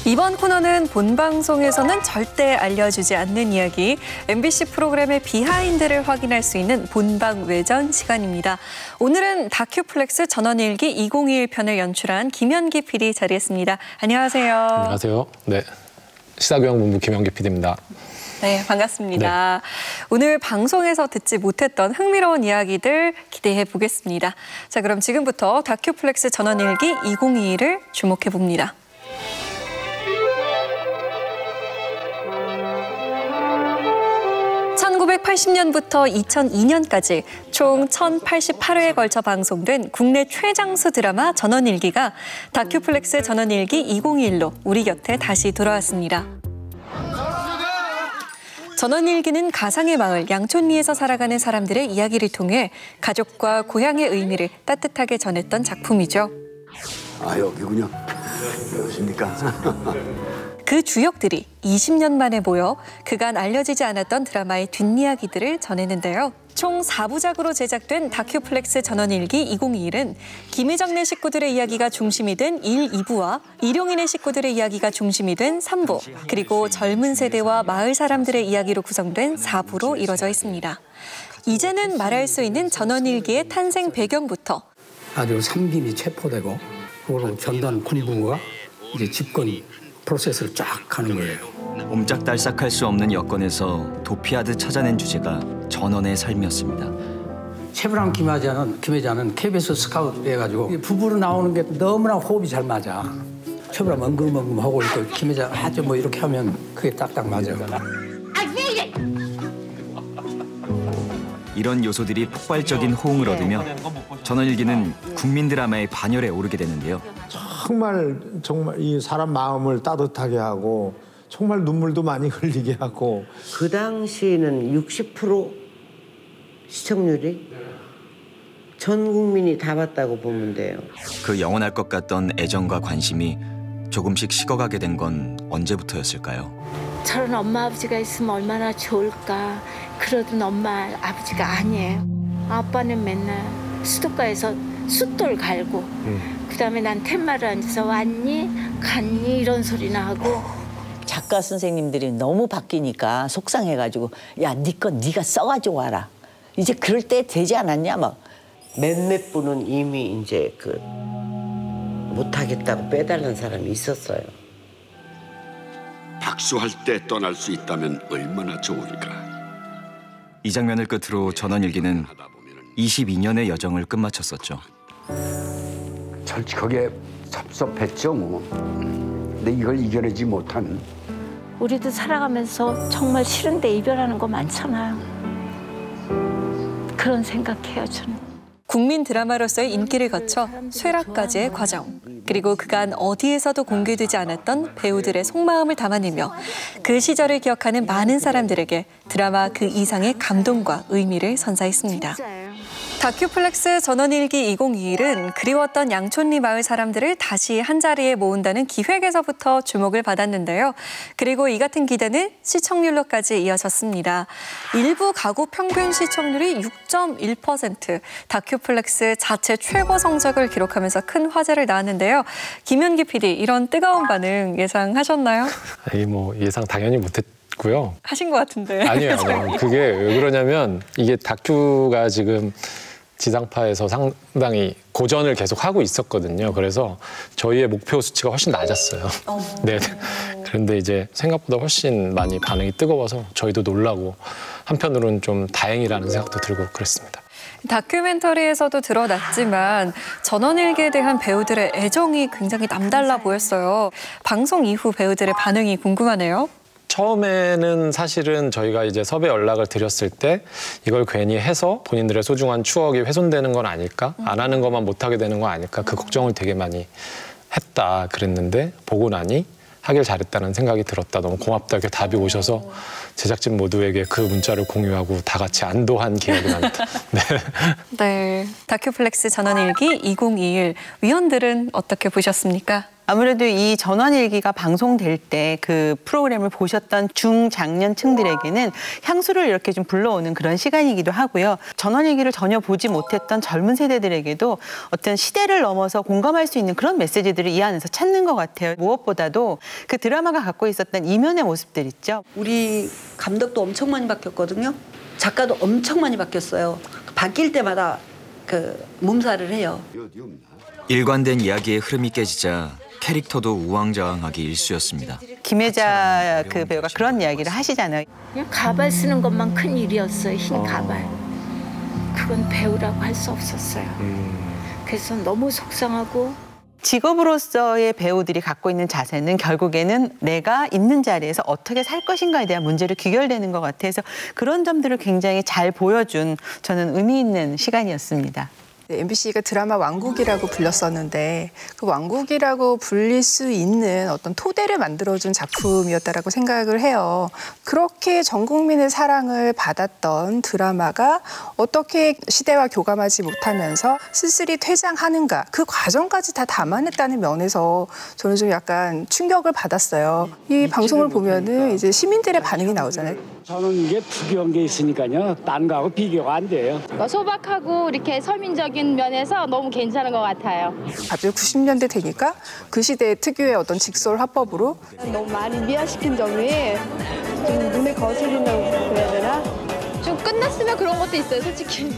이번 코너는 본 방송에서는 절대 알려주지 않는 이야기, MBC 프로그램의 비하인드를 확인할 수 있는 본방 외전 시간입니다. 오늘은 다큐플렉스 전원일기 2021편을 연출한 김현기 PD 자리했습니다. 안녕하세요. 안녕하세요. 네, 시사교양본부 김현기 PD입니다. 네, 반갑습니다. 네. 오늘 방송에서 듣지 못했던 흥미로운 이야기들 기대해 보겠습니다. 자, 그럼 지금부터 다큐플렉스 전원일기 2021을 주목해 봅니다. (1980년부터 2002년까지) 총 1,088회에 걸쳐 방송된 국내 최장수 드라마 전원일기가 다큐플렉스 전원일기 2021로 우리 곁에 다시 돌아왔습니다. 전원일기는 가상의 마을 양촌리에서 살아가는 사람들의 이야기를 통해 가족과 고향의 의미를 따뜻하게 전했던 작품이죠. 아, 여기군요. 여기십니까? 그 주역들이 20년 만에 모여 그간 알려지지 않았던 드라마의 뒷이야기들을 전했는데요. 총 4부작으로 제작된 다큐플렉스 전원일기 2021은 김회장네 식구들의 이야기가 중심이 된 1, 2부와 일용인의 식구들의 이야기가 중심이 된 3부, 그리고 젊은 세대와 마을 사람들의 이야기로 구성된 4부로 이뤄져 있습니다. 이제는 말할 수 있는 전원일기의 탄생 배경부터 아주 삼김이 체포되고 그걸로 전단 군부가 이제 집권 프로세스를 쫙 가는 거예요. 옴짝달싹할 수 없는 여건에서 도피하듯 찾아낸 주제가 전원의 삶이었습니다. 최불암 김혜자는 KBS 스카우트 해가지고 부부로 나오는 게 너무나 호흡이 잘 맞아. 최불암 엉금엉금 하고 있고 김혜자 아주 뭐 이렇게 하면 그게 딱딱 맞아. 이런 요소들이 폭발적인 호응을 얻으며 전원일기는 국민 드라마의 반열에 오르게 되는데요. 정말 이 사람 마음을 따뜻하게 하고 정말 눈물도 많이 흘리게 하고. 그 당시에는 60% 시청률이 전 국민이 다 봤다고 보면 돼요. 그 영원할 것 같던 애정과 관심이 조금씩 식어가게 된 건 언제부터였을까요? 저런 엄마 아버지가 있으면 얼마나 좋을까. 그러던 엄마 아버지가 아니에요. 아빠는 맨날 수도가에서 숫돌 갈고 그다음에 난 텐마를 앉아서 왔니 갔니 이런 소리나 하고. 작가 선생님들이 너무 바뀌니까 속상해가지고 야, 네 거 네가 써가지고 와라. 이제 그럴 때 되지 않았냐 막. 몇몇 분은 이미 이제 못하겠다고 빼달라는 사람이 있었어요. 박수할 때 떠날 수 있다면 얼마나 좋을까. 이 장면을 끝으로 전원일기는 22년의 여정을 끝마쳤었죠. 솔직하게 섭섭했죠 뭐. 근데 이걸 이겨내지 못한. 우리도 살아가면서 정말 싫은데 이별하는 거 많잖아요. 그런 생각해요, 저는. 국민 드라마로서의 인기를 거쳐 쇠락까지의 과정, 그리고 그간 어디에서도 공개되지 않았던 배우들의 속마음을 담아내며 그 시절을 기억하는 많은 사람들에게 드라마 그 이상의 감동과 의미를 선사했습니다. 다큐플렉스 전원일기 2021은 그리웠던 양촌리 마을 사람들을 다시 한자리에 모은다는 기획에서부터 주목을 받았는데요. 그리고 이 같은 기대는 시청률로까지 이어졌습니다. 일부 가구 평균 시청률이 6.1%, 다큐플렉스 자체 최고 성적을 기록하면서 큰 화제를 낳았는데요. 김현기 PD, 이런 뜨거운 반응 예상하셨나요? 아니, 뭐 예상 당연히 못했고요. 하신 것 같은데. 아니에요. 그게 왜 그러냐면 이게 다큐가 지금 지상파에서 상당히 고전을 계속 하고 있었거든요. 그래서 저희의 목표 수치가 훨씬 낮았어요. 네. 그런데 이제 생각보다 훨씬 많이 반응이 뜨거워서 저희도 놀라고 한편으로는 좀 다행이라는 생각도 들고 그랬습니다. 다큐멘터리에서도 드러났지만 전원일기에 대한 배우들의 애정이 굉장히 남달라 보였어요. 방송 이후 배우들의 반응이 궁금하네요. 처음에는 사실은 저희가 이제 섭외 연락을 드렸을 때 이걸 괜히 해서 본인들의 소중한 추억이 훼손되는 건 아닐까? 안 하는 것만 못하게 되는 건 아닐까? 그 걱정을 되게 많이 했다 그랬는데 보고 나니 하길 잘했다는 생각이 들었다. 너무 고맙다 이렇게 답이 오셔서 제작진 모두에게 그 문자를 공유하고 다 같이 안도한 기억이 납니다. 네. 네, 다큐플렉스 전원일기 2021 위원들은 어떻게 보셨습니까? 아무래도 이 전원일기가 방송될 때 그 프로그램을 보셨던 중장년층들에게는 향수를 이렇게 좀 불러오는 그런 시간이기도 하고요. 전원일기를 전혀 보지 못했던 젊은 세대들에게도 어떤 시대를 넘어서 공감할 수 있는 그런 메시지들을 이 안에서 찾는 것 같아요. 무엇보다도 그 드라마가 갖고 있었던 이면의 모습들 있죠. 우리 감독도 엄청 많이 바뀌었거든요. 작가도 엄청 많이 바뀌었어요. 바뀔 때마다 그 몸살을 해요. 일관된 이야기의 흐름이 깨지자 캐릭터도 우왕좌왕하기 일쑤였습니다. 김혜자 그 배우가 그런 이야기를 하시잖아요. 그냥 가발 쓰는 것만 큰 일이었어요. 흰 가발. 그건 배우라고 할 수 없었어요. 그래서 너무 속상하고. 직업으로서의 배우들이 갖고 있는 자세는 결국에는 내가 있는 자리에서 어떻게 살 것인가에 대한 문제로 귀결되는 것 같아서 그런 점들을 굉장히 잘 보여준 저는 의미 있는 시간이었습니다. MBC가 드라마 왕국이라고 불렸었는데 그 왕국이라고 불릴 수 있는 어떤 토대를 만들어준 작품이었다라고 생각을 해요. 그렇게 전 국민의 사랑을 받았던 드라마가 어떻게 시대와 교감하지 못하면서 쓸쓸히 퇴장하는가 그 과정까지 다 담아냈다는 면에서 저는 좀 약간 충격을 받았어요. 이 방송을 보면은 이제 시민들의 반응이 나오잖아요. 저는 이게 특이한 게 있으니까요. 딴 거하고 비교가 안 돼요. 소박하고 이렇게 서민적인 면에서 너무 괜찮은 것 같아요. 갑자기 90년대 되니까 그 시대 특유의 어떤 직설 화법으로 너무 많이 미화시킨 점이 좀 눈에 거슬린다고 그래야 되나? 좀 끝났으면 그런 것도 있어요, 솔직히.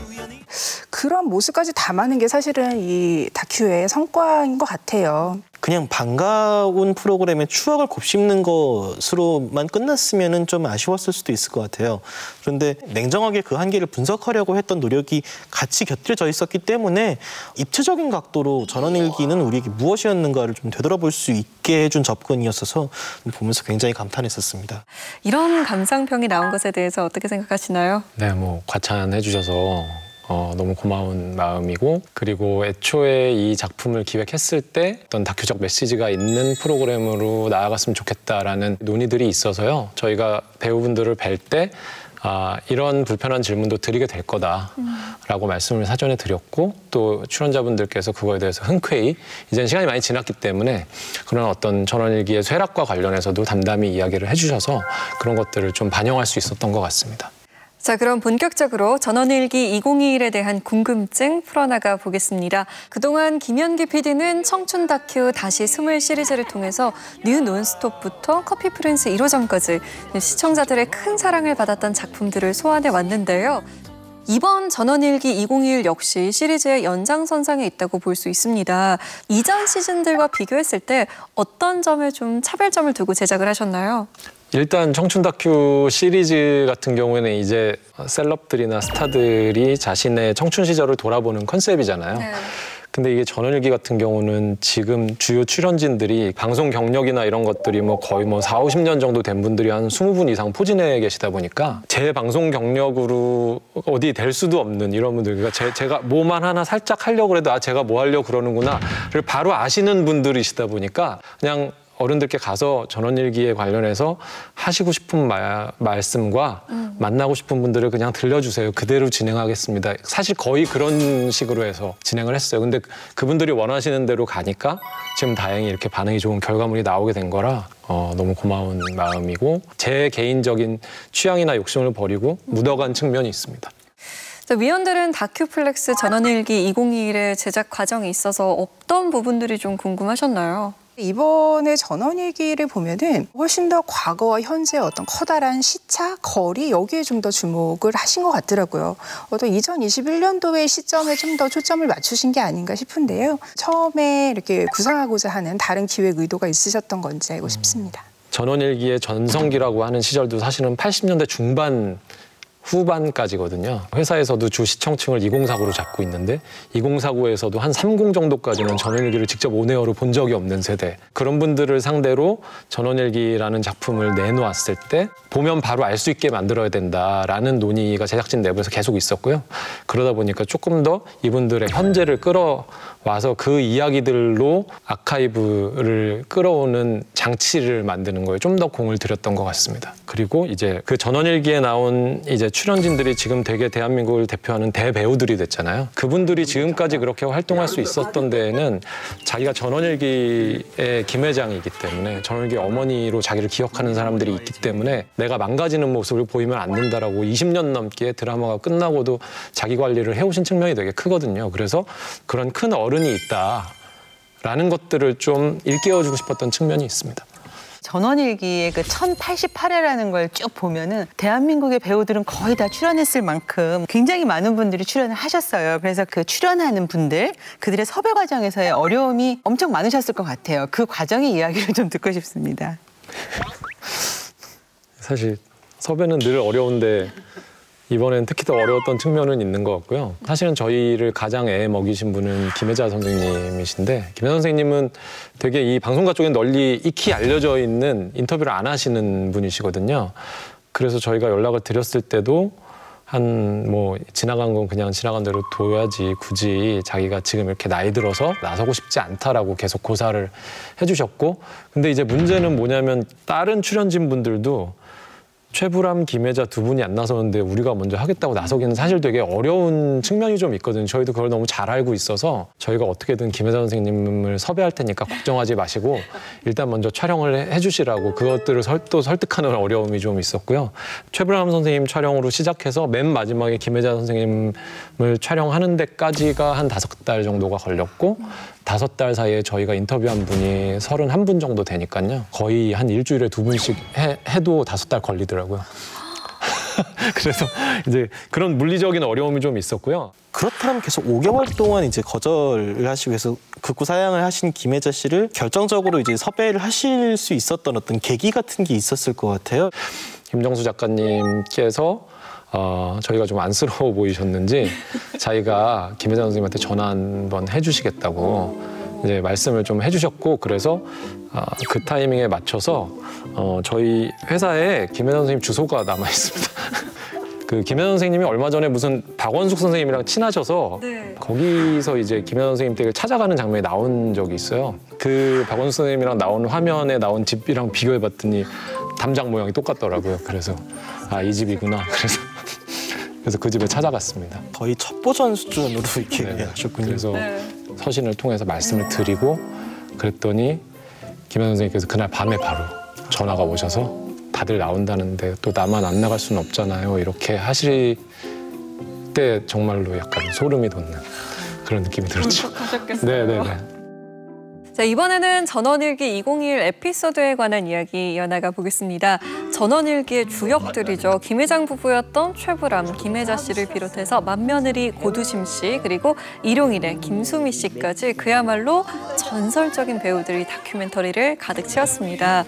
그런 모습까지 담아낸 게 사실은 이 다큐의 성과인 것 같아요. 그냥 반가운 프로그램에 추억을 곱씹는 것으로만 끝났으면 좀 아쉬웠을 수도 있을 것 같아요. 그런데 냉정하게 그 한계를 분석하려고 했던 노력이 같이 곁들여져 있었기 때문에 입체적인 각도로 전원일기는 우리에게 무엇이었는가를 좀 되돌아볼 수 있게 해준 접근이었어서 보면서 굉장히 감탄했었습니다. 이런 감상평이 나온 것에 대해서 어떻게 생각하시나요? 네, 뭐 과찬해 주셔서 너무 고마운 마음이고, 그리고 애초에 이 작품을 기획했을 때 어떤 다큐적 메시지가 있는 프로그램으로 나아갔으면 좋겠다라는 논의들이 있어서요. 저희가 배우분들을 뵐 때 이런 불편한 질문도 드리게 될 거다라고 말씀을 사전에 드렸고, 또 출연자분들께서 그거에 대해서 흔쾌히 이제는 시간이 많이 지났기 때문에 그런 어떤 전원일기의 쇠락과 관련해서도 담담히 이야기를 해주셔서 그런 것들을 좀 반영할 수 있었던 것 같습니다. 자, 그럼 본격적으로 전원일기 2021에 대한 궁금증 풀어나가 보겠습니다. 그동안 김연기 PD는 청춘 다큐 다시 스물 시리즈를 통해서 뉴 논스톱부터 커피 프린스 1호점까지 시청자들의 큰 사랑을 받았던 작품들을 소환해 왔는데요. 이번 전원일기 2021 역시 시리즈의 연장선상에 있다고 볼 수 있습니다. 이전 시즌들과 비교했을 때 어떤 점에 좀 차별점을 두고 제작을 하셨나요? 일단 청춘 다큐 시리즈 같은 경우에는 이제 셀럽들이나 스타들이 자신의 청춘 시절을 돌아보는 컨셉이잖아요. 네. 근데 이게 전원일기 같은 경우는 지금 주요 출연진들이 방송 경력이나 이런 것들이 뭐 거의 뭐 4, 50년 정도 된 분들이 한 20분 이상 포진해 계시다 보니까 제 방송 경력으로 어디 될 수도 없는 이런 분들, 그러니까 제가 뭐만 하나 살짝 하려고 해도 제가 뭐 하려고 그러는구나를 바로 아시는 분들이시다 보니까 그냥 어른들께 가서 전원일기에 관련해서 하시고 싶은 말씀과 만나고 싶은 분들을 그냥 들려주세요. 그대로 진행하겠습니다. 사실 거의 그런 식으로 해서 진행을 했어요. 근데 그분들이 원하시는 대로 가니까 지금 다행히 이렇게 반응이 좋은 결과물이 나오게 된 거라 너무 고마운 마음이고, 제 개인적인 취향이나 욕심을 버리고 묻어간 측면이 있습니다. 위원들은 다큐플렉스 전원일기 2021의 제작 과정에 있어서 어떤 부분들이 좀 궁금하셨나요? 이번에 전원일기를 보면은 훨씬 더 과거와 현재의 어떤 커다란 시차, 거리 여기에 좀 더 주목을 하신 것 같더라고요. 어떤 2021년도의 시점에 좀 더 초점을 맞추신 게 아닌가 싶은데요. 처음에 이렇게 구상하고자 하는 다른 기획 의도가 있으셨던 건지 알고 싶습니다. 전원일기의 전성기라고 하는 시절도 사실은 80년대 중반 후반까지거든요. 회사에서도 주 시청층을 2049로 잡고 있는데 2049에서도 한 30 정도까지는 전원일기를 직접 온에어로 본 적이 없는 세대, 그런 분들을 상대로 전원일기라는 작품을 내놓았을 때 보면 바로 알 수 있게 만들어야 된다라는 논의가 제작진 내부에서 계속 있었고요. 그러다 보니까 조금 더 이분들의 현재를 끌어와서 그 이야기들로 아카이브를 끌어오는 장치를 만드는 거에 좀 더 공을 들였던 것 같습니다. 그리고 이제 그 전원일기에 나온 이제 이제 출연진들이 지금 되게 대한민국을 대표하는 대배우들이 됐잖아요. 그분들이 지금까지 그렇게 활동할 수 있었던 데에는 자기가 전원일기의 김회장이기 때문에 전원일기 어머니로 자기를 기억하는 사람들이 있기 때문에 내가 망가지는 모습을 보이면 안 된다라고 20년 넘게 드라마가 끝나고도 자기 관리를 해오신 측면이 되게 크거든요. 그래서 그런 큰 어른이 있다라는 것들을 좀 일깨워주고 싶었던 측면이 있습니다. 전원일기의 그 1088회라는 걸 쭉 보면은 대한민국의 배우들은 거의 다 출연했을 만큼 굉장히 많은 분들이 출연을 하셨어요. 그래서 그 출연하는 분들, 그들의 섭외 과정에서의 어려움이 엄청 많으셨을 것 같아요. 그 과정의 이야기를 좀 듣고 싶습니다. 사실 섭외는 늘 어려운데 이번엔 특히 더 어려웠던 측면은 있는 것 같고요. 사실은 저희를 가장 애 먹이신 분은 김혜자 선생님이신데 김혜자 선생님은 되게 이 방송가 쪽에 널리 익히 알려져 있는 인터뷰를 안 하시는 분이시거든요. 그래서 저희가 연락을 드렸을 때도 뭐 지나간 건 그냥 지나간 대로 둬야지 굳이 자기가 지금 이렇게 나이 들어서 나서고 싶지 않다라고 계속 고사를 해주셨고 근데 이제 문제는 뭐냐면 다른 출연진 분들도 최불암, 김혜자 두 분이 안 나서는데 우리가 먼저 하겠다고 나서기는 사실 되게 어려운 측면이 좀 있거든요. 저희도 그걸 너무 잘 알고 있어서 저희가 어떻게든 김혜자 선생님을 섭외할 테니까 걱정하지 마시고 일단 먼저 촬영을 해주시라고 그것들을 또 설득하는 어려움이 좀 있었고요. 최불암 선생님 촬영으로 시작해서 맨 마지막에 김혜자 선생님을 촬영하는 데까지가 한 5달 정도가 걸렸고 5달 사이에 저희가 인터뷰한 분이 31분 정도 되니까요. 거의 한 일주일에 2분씩 해도 5달 걸리더라고요. 그래서 이제 그런 물리적인 어려움이 좀 있었고요. 그렇다면 계속 5개월 동안 이제 거절을 하시고 해서 극구 사양을 하신 김혜자 씨를 결정적으로 이제 섭외를 하실 수 있었던 어떤 계기 같은 게 있었을 것 같아요. 김정수 작가님께서 저희가 좀 안쓰러워 보이셨는지 자기가 김혜자 선생님한테 전화 한번 해주시겠다고 이제 말씀을 좀 해주셨고 그래서 그 타이밍에 맞춰서 저희 회사에 김혜자 선생님 주소가 남아 있습니다. 그 김혜자 선생님이 얼마 전에 무슨 박원숙 선생님이랑 친하셔서 거기서 이제 김혜자 선생님 댁을 찾아가는 장면이 나온 적이 있어요. 그 박원숙 선생님이랑 나온 화면에 나온 집이랑 비교해봤더니 담장 모양이 똑같더라고요. 그래서 이 집이구나. 그래서 그 집에 찾아갔습니다. 거의 첩보전 수준으로 이렇게 하셨군요. 그래서 서신을 통해서 말씀을 드리고 그랬더니 김혜자 선생님께서 그날 밤에 바로 전화가 오셔서 다들 나온다는데 또 나만 안 나갈 수는 없잖아요. 이렇게 하실 때 정말로 약간 소름이 돋는 그런 느낌이 들었죠. 울컥하셨겠어요. 네네네. 자, 이번에는 전원일기 2021 에피소드에 관한 이야기 이어나가 보겠습니다. 전원일기의 주역들이죠. 김 회장 부부였던 최불암, 김혜자 씨를 비롯해서 맏며느리 고두심 씨 그리고 일용일의 김수미 씨까지 그야말로 전설적인 배우들이 다큐멘터리를 가득 채웠습니다.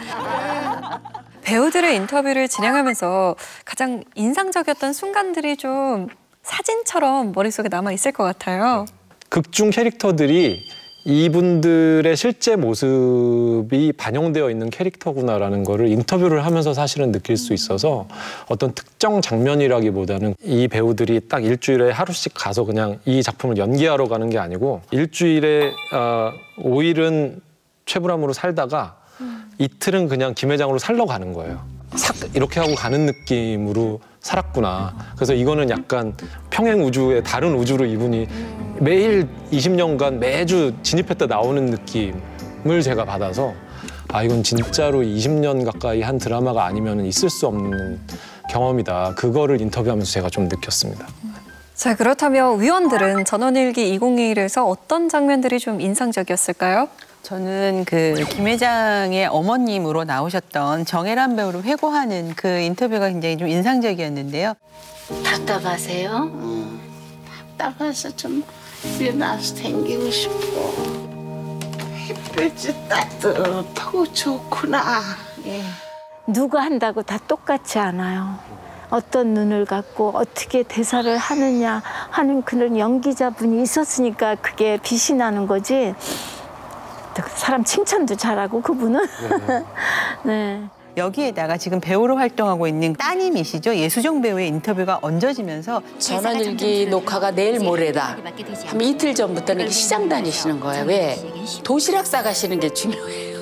배우들의 인터뷰를 진행하면서 가장 인상적이었던 순간들이 좀 사진처럼 머릿속에 남아있을 것 같아요. 극중 캐릭터들이 이분들의 실제 모습이 반영되어 있는 캐릭터구나라는 거를 인터뷰를 하면서 사실은 느낄 수 있어서 어떤 특정 장면이라기보다는 이 배우들이 딱 일주일에 하루씩 가서 그냥 이 작품을 연기하러 가는 게 아니고 일주일에 5일은 최불암으로 살다가 이틀은 그냥 김 회장으로 살러 가는 거예요. 싹 이렇게 하고 가는 느낌으로 살았구나. 그래서 이거는 약간 평행 우주의 다른 우주로 이분이 매일 20년간 매주 진입했다 나오는 느낌을 제가 받아서 이건 진짜로 20년 가까이 한 드라마가 아니면 있을 수 없는 경험이다. 그거를 인터뷰하면서 제가 좀 느꼈습니다. 자, 그렇다면 위원들은 전원일기 2021에서 어떤 장면들이 좀 인상적이었을까요? 저는 그 김 회장의 어머님으로 나오셨던 정혜란 배우를 회고하는 그 인터뷰가 굉장히 좀 인상적이었는데요. 답답하세요? 답답해서 좀 일어나서 댕기고 싶어. 햇볕이 따뜻하고 좋구나. 예. 누가 한다고 다 똑같지 않아요. 어떤 눈을 갖고 어떻게 대사를 하느냐 하는 그런 연기자분이 있었으니까 그게 빛이 나는 거지. 사람 칭찬도 잘하고 그분은. 네. 여기에다가 지금 배우로 활동하고 있는 따님이시죠. 예수정 배우의 인터뷰가 얹어지면서 전원일기 녹화가 내일 모레다. 한 이틀 전부터는 시장 다니시는 거예요. 왜? 도시락 싸가시는 게 중요해요.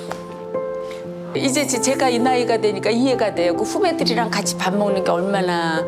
이제 제가 이 나이가 되니까 이해가 돼요. 그 후배들이랑 같이 밥 먹는 게 얼마나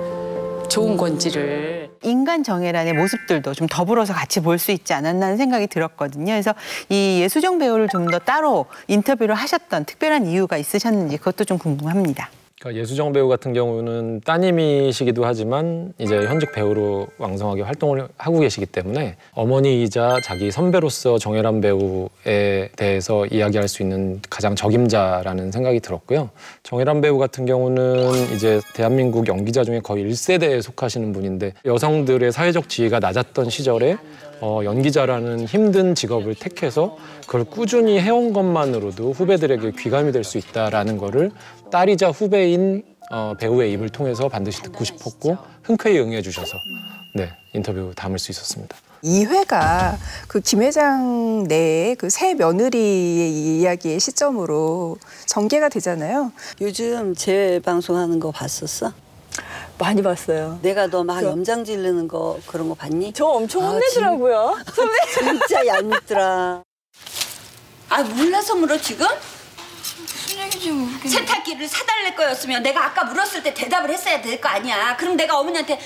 좋은 건지를. 인간 정혜란의 모습들도 좀 더불어서 같이 볼 수 있지 않았나 하는 생각이 들었거든요. 그래서 이 예수정 배우를 좀 더 따로 인터뷰를 하셨던 특별한 이유가 있으셨는지 그것도 좀 궁금합니다. 그러니까 예수정 배우 같은 경우는 따님이시기도 하지만 이제 현직 배우로 왕성하게 활동을 하고 계시기 때문에 어머니이자 자기 선배로서 정혜란 배우에 대해서 이야기할 수 있는 가장 적임자라는 생각이 들었고요. 정혜란 배우 같은 경우는 이제 대한민국 연기자 중에 거의 1세대에 속하시는 분인데 여성들의 사회적 지위가 낮았던 시절에 연기자라는 힘든 직업을 택해서 그걸 꾸준히 해온 것만으로도 후배들에게 귀감이 될 수 있다라는 거를 딸이자 후배인 배우의 입을 통해서 반드시 듣고 싶었고 흔쾌히 응해 주셔서 네, 인터뷰 담을 수 있었습니다. 이 회가 그 김 회장 내에 그 새 며느리의 이야기의 시점으로 전개가 되잖아요. 요즘 제 방송하는 거 봤었어? 많이 봤어요. 내가 너 막 염장 지르는 거 그런 거 봤니? 저 엄청 혼내더라고요. 진짜 얄밉더라. 아 몰라서 물어 지금? 세탁기를 사달랄 거였으면 내가 아까 물었을 때 대답을 했어야 될 거 아니야. 그럼 내가 어머니한테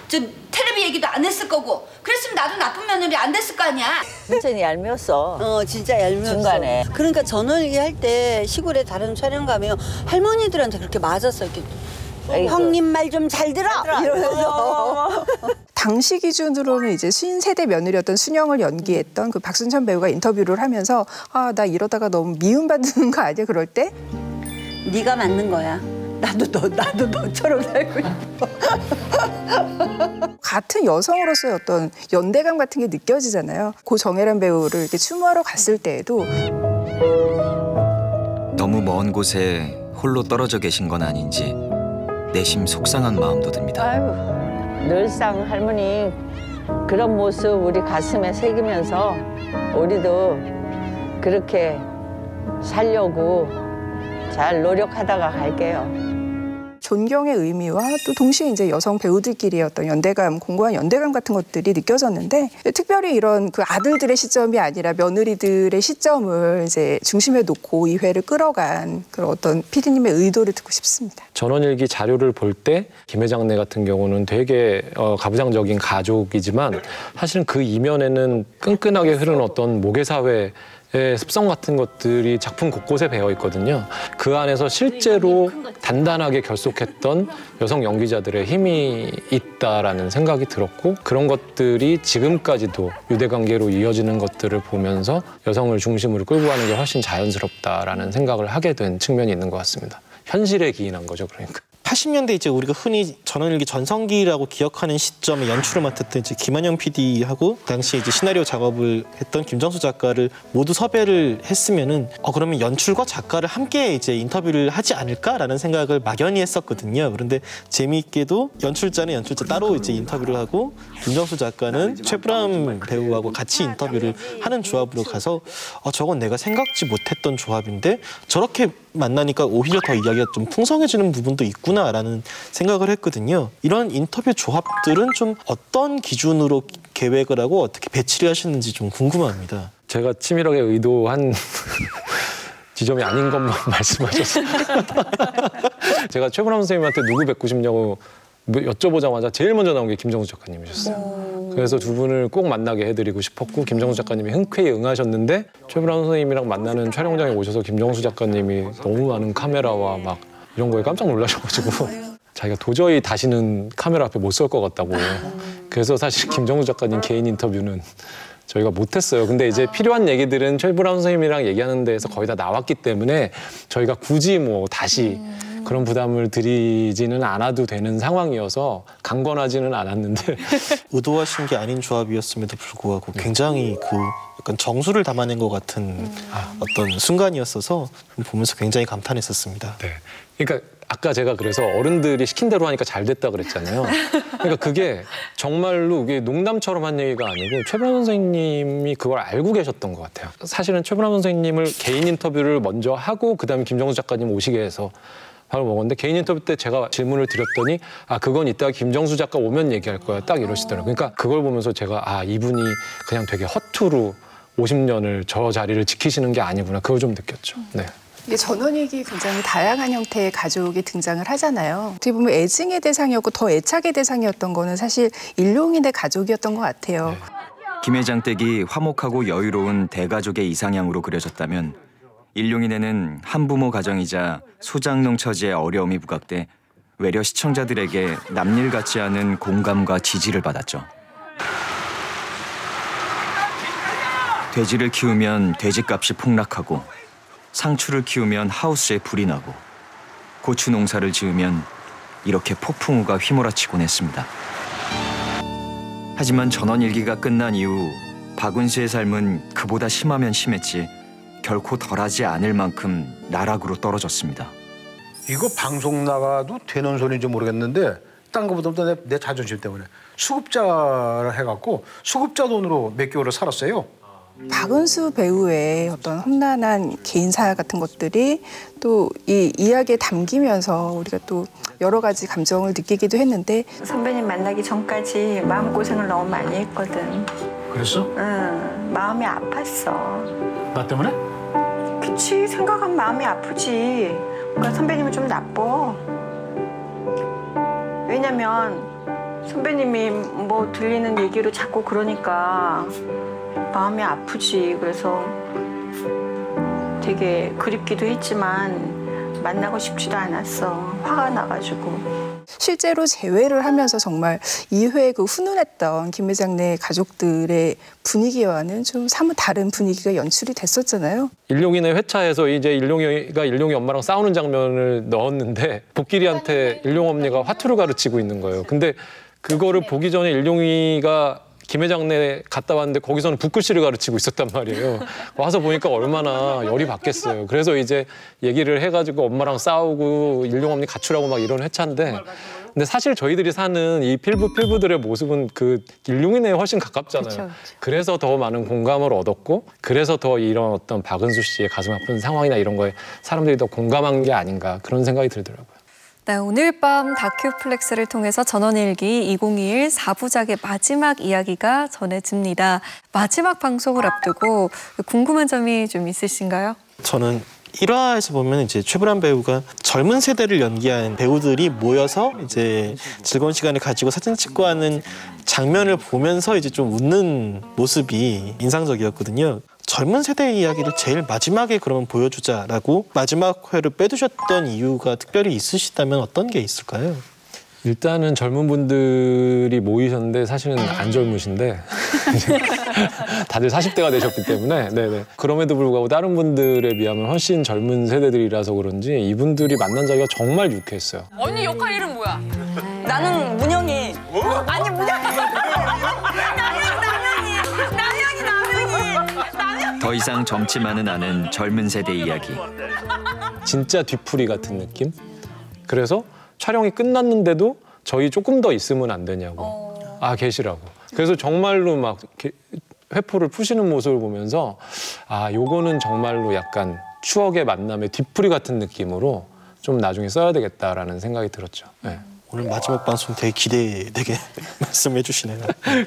저 텔레비 얘기도 안 했을 거고 그랬으면 나도 나쁜 며느리 안 됐을 거 아니야. 완전히 얄미웠어. 진짜 얄미웠어. 중간에. 그러니까 전원일기 할 때 시골에 다른 촬영 가면 할머니들한테 그렇게 맞았어. 이렇게 형님 말 좀 잘 들어 이러면서. 당시 기준으로는 이제 신세대 며느리였던 순영을 연기했던 그 박순천 배우가 인터뷰를 하면서 아, 나 이러다가 너무 미움받는 거 아니야? 그럴 때? 네가 맞는 거야. 나도 너처럼 살고 싶어. 같은 여성으로서의 어떤 연대감 같은 게 느껴지잖아요. 고 정혜란 배우를 이렇게 추모하러 갔을 때에도 너무 먼 곳에 홀로 떨어져 계신 건 아닌지 내심 속상한 마음도 듭니다. 아유, 늘상 할머니 그런 모습 우리 가슴에 새기면서 우리도 그렇게 살려고 잘 노력하다가 갈게요. 존경의 의미와 또 동시에 이제 여성 배우들끼리의 어떤 연대감, 공고한 연대감 같은 것들이 느껴졌는데 특별히 이런 그 아들들의 시점이 아니라 며느리들의 시점을 이제 중심에 놓고 이 회를 끌어간 그런 어떤 PD님의 의도를 듣고 싶습니다. 전원일기 자료를 볼 때 김 회장네 같은 경우는 되게 가부장적인 가족이지만 사실은 그 이면에는 끈끈하게 흐르는 어떤 모계사회 의 습성 같은 것들이 작품 곳곳에 배어 있거든요. 그 안에서 실제로 단단하게 결속했던 여성 연기자들의 힘이 있다라는 생각이 들었고 그런 것들이 지금까지도 유대관계로 이어지는 것들을 보면서 여성을 중심으로 끌고 가는 게 훨씬 자연스럽다라는 생각을 하게 된 측면이 있는 것 같습니다. 현실에 기인한 거죠, 그러니까. 80년대 이제 우리가 흔히 전원일기 전성기라고 기억하는 시점에 연출을 맡았던 이제 김한영 PD하고 당시 이제 시나리오 작업을 했던 김정수 작가를 모두 섭외를 했으면은 그러면 연출과 작가를 함께 이제 인터뷰를 하지 않을까라는 생각을 막연히 했었거든요. 그런데 재미있게도 연출자는 연출자 따로 이제 인터뷰를 하고 김정수 작가는 최불암 배우하고 같이 인터뷰를 하는 조합으로 가서 저건 내가 생각지 못했던 조합인데 저렇게 만나니까 오히려 더 이야기가 좀 풍성해지는 부분도 있구나라는 생각을 했거든요. 이런 인터뷰 조합들은 좀 어떤 기준으로 계획을 하고 어떻게 배치를 하셨는지 좀 궁금합니다. 제가 치밀하게 의도한 지점이 아닌 것만 말씀하셨어요. 제가 최불암 선생님한테 누구 뵙고 싶냐고 여쭤보자마자 제일 먼저 나온 게 김정수 작가님이셨어요. 그래서 두 분을 꼭 만나게 해드리고 싶었고 김정수 작가님이 흔쾌히 응하셨는데 최불암 선생님이랑 만나는 촬영장에 오셔서 김정수 작가님이 너무 많은 카메라와 막 이런 거에 깜짝 놀라셔가지고 자기가 도저히 다시는 카메라 앞에 못 설 것 같다고. 그래서 사실 김정수 작가님 개인 인터뷰는 저희가 못했어요. 근데 이제 필요한 얘기들은 최불암 선생님이랑 얘기하는 데에서 거의 다 나왔기 때문에 저희가 굳이 뭐 다시 그런 부담을 드리지는 않아도 되는 상황이어서 강권하지는 않았는데 의도하신 게 아닌 조합이었음에도 불구하고 굉장히 그 약간 정수를 담아낸 것 같은 어떤 순간이었어서 보면서 굉장히 감탄했었습니다. 네. 그러니까 아까 제가 그래서 어른들이 시킨 대로 하니까 잘 됐다 그랬잖아요. 그러니까 그게 정말로 이게 농담처럼 한 얘기가 아니고 최불암 선생님이 그걸 알고 계셨던 것 같아요. 사실은 최불암 선생님을 개인 인터뷰를 먼저 하고 그다음에 김정수 작가님 오시게 해서 밥을 먹었는데 개인 인터뷰 때 제가 질문을 드렸더니 그건 이따가 김정수 작가 오면 얘기할 거야 딱 이러시더라고요. 그러니까 그걸 보면서 제가 이분이 그냥 되게 허투루 50년을 저 자리를 지키시는 게 아니구나 그걸 좀 느꼈죠. 네. 이게 전원일기 굉장히 다양한 형태의 가족이 등장을 하잖아요. 어떻게 보면 애증의 대상이었고 더 애착의 대상이었던 거는 사실 일용인의 가족이었던 것 같아요. 김회장 댁이 화목하고 여유로운 대가족의 이상향으로 그려졌다면 일용인에는 한부모 가정이자 소장농 처지의 어려움이 부각돼 외려 시청자들에게 남일 같지 않은 공감과 지지를 받았죠. 돼지를 키우면 돼지값이 폭락하고 상추를 키우면 하우스에 불이 나고 고추 농사를 지으면 이렇게 폭풍우가 휘몰아치곤 했습니다. 하지만 전원일기가 끝난 이후 박은수의 삶은 그보다 심하면 심했지 결코 덜하지 않을 만큼 나락으로 떨어졌습니다. 이거 방송 나가도 되는 소리인지 모르겠는데 딴 거보다 내 자존심 때문에 수급자를 해갖고 수급자 돈으로 몇 개월을 살았어요. 박은수 배우의 어떤 험난한 개인사 같은 것들이 또 이 이야기에 담기면서 우리가 또 여러 가지 감정을 느끼기도 했는데 선배님 만나기 전까지 마음고생을 너무 많이 했거든. 그랬어? 응, 마음이 아팠어. 나 때문에? 그치, 생각하면 마음이 아프지. 그러니까 선배님은 좀 나빠. 왜냐면 선배님이 뭐 들리는 얘기로 자꾸 그러니까 마음이 아프지. 그래서 되게 그립기도 했지만 만나고 싶지도 않았어. 화가 나가지고. 실제로 재회를 하면서 정말 2회 그 훈훈했던 김 회장 내 가족들의 분위기와는 좀 사뭇 다른 분위기가 연출이 됐었잖아요. 일용이네 회차에서 이제 일용이가 일용이 엄마랑 싸우는 장면을 넣었는데 복길이한테 일용 언니가 화투를 가르치고 있는 거예요. 근데 그거를 보기 전에 일용이가 김 회장네 갔다 왔는데 거기서는 붓글씨를 가르치고 있었단 말이에요. 와서 보니까 얼마나 열이 받겠어요. 그래서 이제 얘기를 해가지고 엄마랑 싸우고 일용 언니 갖추라고 막 이런 회차인데 근데 사실 저희들이 사는 이 필부들의 모습은 그 일용이네에 훨씬 가깝잖아요. 그쵸. 그래서 더 많은 공감을 얻었고 그래서 더 이런 어떤 박은수 씨의 가슴 아픈 상황이나 이런 거에 사람들이 더 공감한 게 아닌가 그런 생각이 들더라고요. 네, 오늘 밤 다큐플렉스를 통해서 전원일기 2021 4부작의 마지막 이야기가 전해집니다. 마지막 방송을 앞두고 궁금한 점이 좀 있으신가요? 저는 1화에서 보면 이제 최불암 배우가 젊은 세대를 연기한 배우들이 모여서 이제 즐거운 시간을 가지고 사진 찍고 하는 장면을 보면서 이제 좀 웃는 모습이 인상적이었거든요. 젊은 세대의 이야기를 제일 마지막에 그러면 보여주자라고 마지막 회를 빼두셨던 이유가 특별히 있으시다면 어떤 게 있을까요? 일단은 젊은 분들이 모이셨는데 사실은 안 젊으신데 다들 40대가 되셨기 때문에 네네. 그럼에도 불구하고 다른 분들에 비하면 훨씬 젊은 세대들이라서 그런지 이분들이 만난 자리가 정말 유쾌했어요. 언니 역할 이름 뭐야? 나는 문영이. 아니 문영이. 더 이상 젊지만은 않은 젊은 세대 이야기. 진짜 뒤풀이 같은 느낌? 그래서 촬영이 끝났는데도 저희 조금 더 있으면 안 되냐고. 아, 계시라고. 그래서 정말로 막 회포를 푸시는 모습을 보면서 아, 요거는 정말로 약간 추억의 만남의 뒤풀이 같은 느낌으로 좀 나중에 써야 되겠다라는 생각이 들었죠. 네. 오늘 마지막 방송 되게 기대되게 말씀해 주시네요.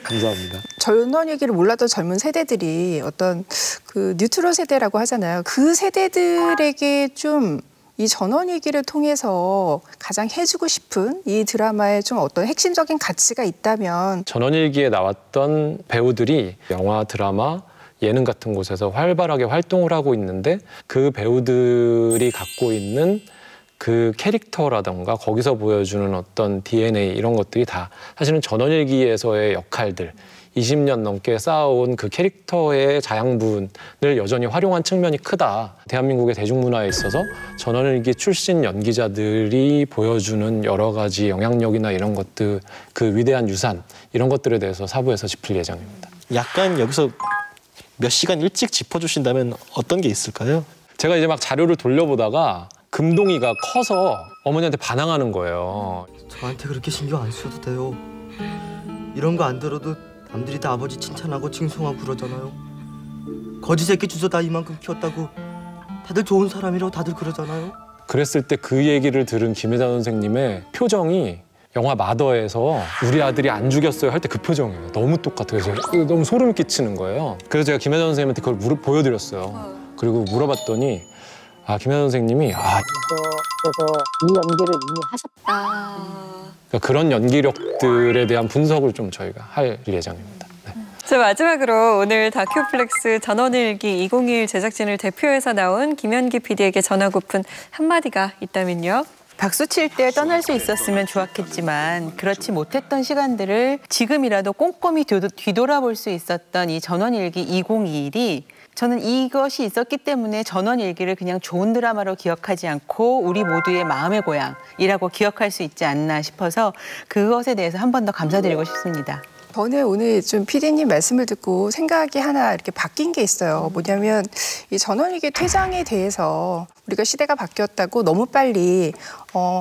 감사합니다. 전원 얘기를 몰랐던 젊은 세대들이 어떤 그 뉴트럴 세대라고 하잖아요. 그 세대들에게 좀 이 전원 얘기를 통해서 가장 해주고 싶은 이 드라마에 좀 어떤 핵심적인 가치가 있다면 전원일기에 나왔던 배우들이 영화, 드라마, 예능 같은 곳에서 활발하게 활동을 하고 있는데 그 배우들이 갖고 있는 그 캐릭터라던가 거기서 보여주는 어떤 DNA 이런 것들이 다 사실은 전원일기에서의 역할들 20년 넘게 쌓아온 그 캐릭터의 자양분을 여전히 활용한 측면이 크다. 대한민국의 대중문화에 있어서 전원일기 출신 연기자들이 보여주는 여러 가지 영향력이나 이런 것들, 그 위대한 유산 이런 것들에 대해서 4부에서 짚을 예정입니다. 약간 여기서 몇 시간 일찍 짚어주신다면 어떤 게 있을까요? 제가 이제 막 자료를 돌려보다가 금동이가 커서 어머니한테 반항하는 거예요. 저한테 그렇게 신경 안 써도 돼요. 이런 거 안 들어도 남들이 다 아버지 칭찬하고 칭송하고 그러잖아요. 거지 새끼 주워 다 이만큼 키웠다고 다들 좋은 사람이라고 다들 그러잖아요. 그랬을 때 그 얘기를 들은 김혜자 선생님의 표정이 영화 마더에서 우리 아들이 안 죽였어요 할 때 그 표정이에요. 너무 똑같아요. 제가 너무 소름이 끼치는 거예요. 그래서 제가 김혜자 선생님한테 그걸 보여드렸어요. 그리고 물어봤더니 김현 선생님이 그래서 이 연기를 이미 하셨다. 그러니까 그런 연기력들에 대한 분석을 좀 저희가 할 예정입니다. 자, 마지막으로 오늘 다큐플렉스 전원일기 2021 제작진을 대표해서 나온 김연기 PD에게 전하고픈 한마디가 있다면요. 박수 칠 때 떠날 수 있었으면 좋았겠지만 그렇지 못했던 시간들을 지금이라도 꼼꼼히 뒤돌아볼 수 있었던 이 전원일기 2021이 저는 이것이 있었기 때문에 전원일기를 그냥 좋은 드라마로 기억하지 않고 우리 모두의 마음의 고향이라고 기억할 수 있지 않나 싶어서 그것에 대해서 한 번 더 감사드리고 싶습니다. 저는 오늘 좀 PD님 말씀을 듣고 생각이 하나 이렇게 바뀐 게 있어요. 뭐냐면 이 전원일기 퇴장에 대해서 우리가 시대가 바뀌었다고 너무 빨리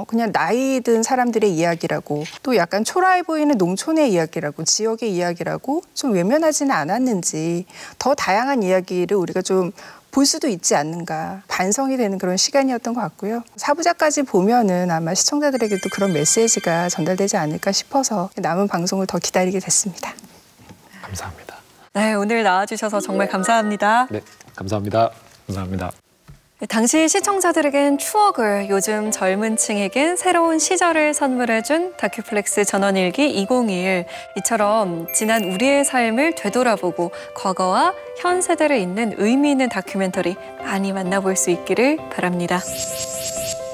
그냥 나이 든 사람들의 이야기라고 또 약간 초라해 보이는 농촌의 이야기라고 지역의 이야기라고 좀 외면하지는 않았는지 더 다양한 이야기를 우리가 좀 볼 수도 있지 않는가 반성이 되는 그런 시간이었던 것 같고요. 4부작까지 보면은 아마 시청자들에게도 그런 메시지가 전달되지 않을까 싶어서 남은 방송을 더 기다리게 됐습니다. 감사합니다. 네, 오늘 나와주셔서 정말 감사합니다. 네, 감사합니다. 감사합니다. 당시 시청자들에겐 추억을, 요즘 젊은 층에겐 새로운 시절을 선물해준 다큐플렉스 전원일기 2021. 이처럼 지난 우리의 삶을 되돌아보고 과거와 현 세대를 잇는 의미 있는 다큐멘터리 많이 만나볼 수 있기를 바랍니다.